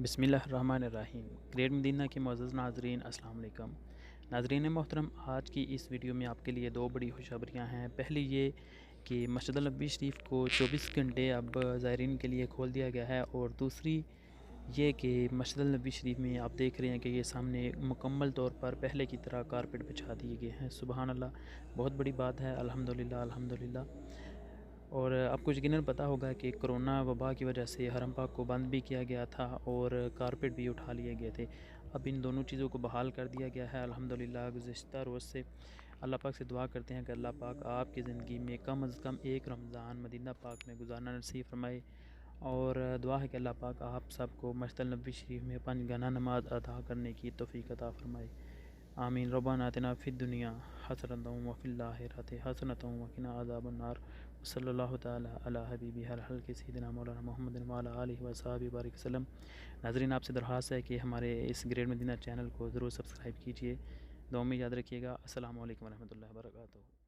بسم اللہ الرحمن الرحیم۔ گریٹ مدینہ کے معزز ناظرین السلام علیکم۔ ناظرین محترم، آج کی اس ویڈیو میں آپ کے لیے دو بڑی خوشخبریاں ہیں۔ پہلی یہ کہ مسجد النبوی شریف کو 24 گھنٹے اب زائرین کے لیے کھول دیا گیا ہے، اور دوسری یہ کہ مسجد النبوی شریف میں آپ دیکھ رہے ہیں کہ یہ سامنے مکمل طور پر پہلے کی طرح کارپیٹ بچھا دیے گئے ہیں۔ سبحان اللہ، بہت بڑی بات ہے، الحمدللہ الحمدللہ۔ اور آپ کو یقیناً پتہ ہوگا کہ کرونا وبا کی وجہ سے حرم پاک کو بند بھی کیا گیا تھا اور کارپیٹ بھی اٹھا لیے گئے تھے۔ اب ان دونوں چیزوں کو بحال کر دیا گیا ہے الحمدللہ۔ گزشتہ روز سے اللہ پاک سے دعا کرتے ہیں کہ اللہ پاک آپ کی زندگی میں کم از کم ایک رمضان مدینہ پاک میں گزارنا نصیب فرمائے، اور دعا ہے کہ اللہ پاک آپ سب کو مسجد النبوی شریف میں پنجگانہ نماز ادا کرنے کی توفیق عطا فرمائے، آمین۔ ربنا آتنا فی الدنیا حسنۃ وفی الآخرۃ حسنۃ وقنا عذاب النار، صلی اللہ تعالیٰ علی حبیبہ الخلق سیدنا مولانا محمد وعلی آلہ وصحبہ بارک وسلم۔ ناظرین، آپ سے درخواست ہے کہ ہمارے اس گریٹ مدینہ چینل کو ضرور سبسکرائب کیجیے۔ دعاؤں میں یاد رکھیے گا۔ السلام علیکم ورحمۃ اللہ وبرکاتہ۔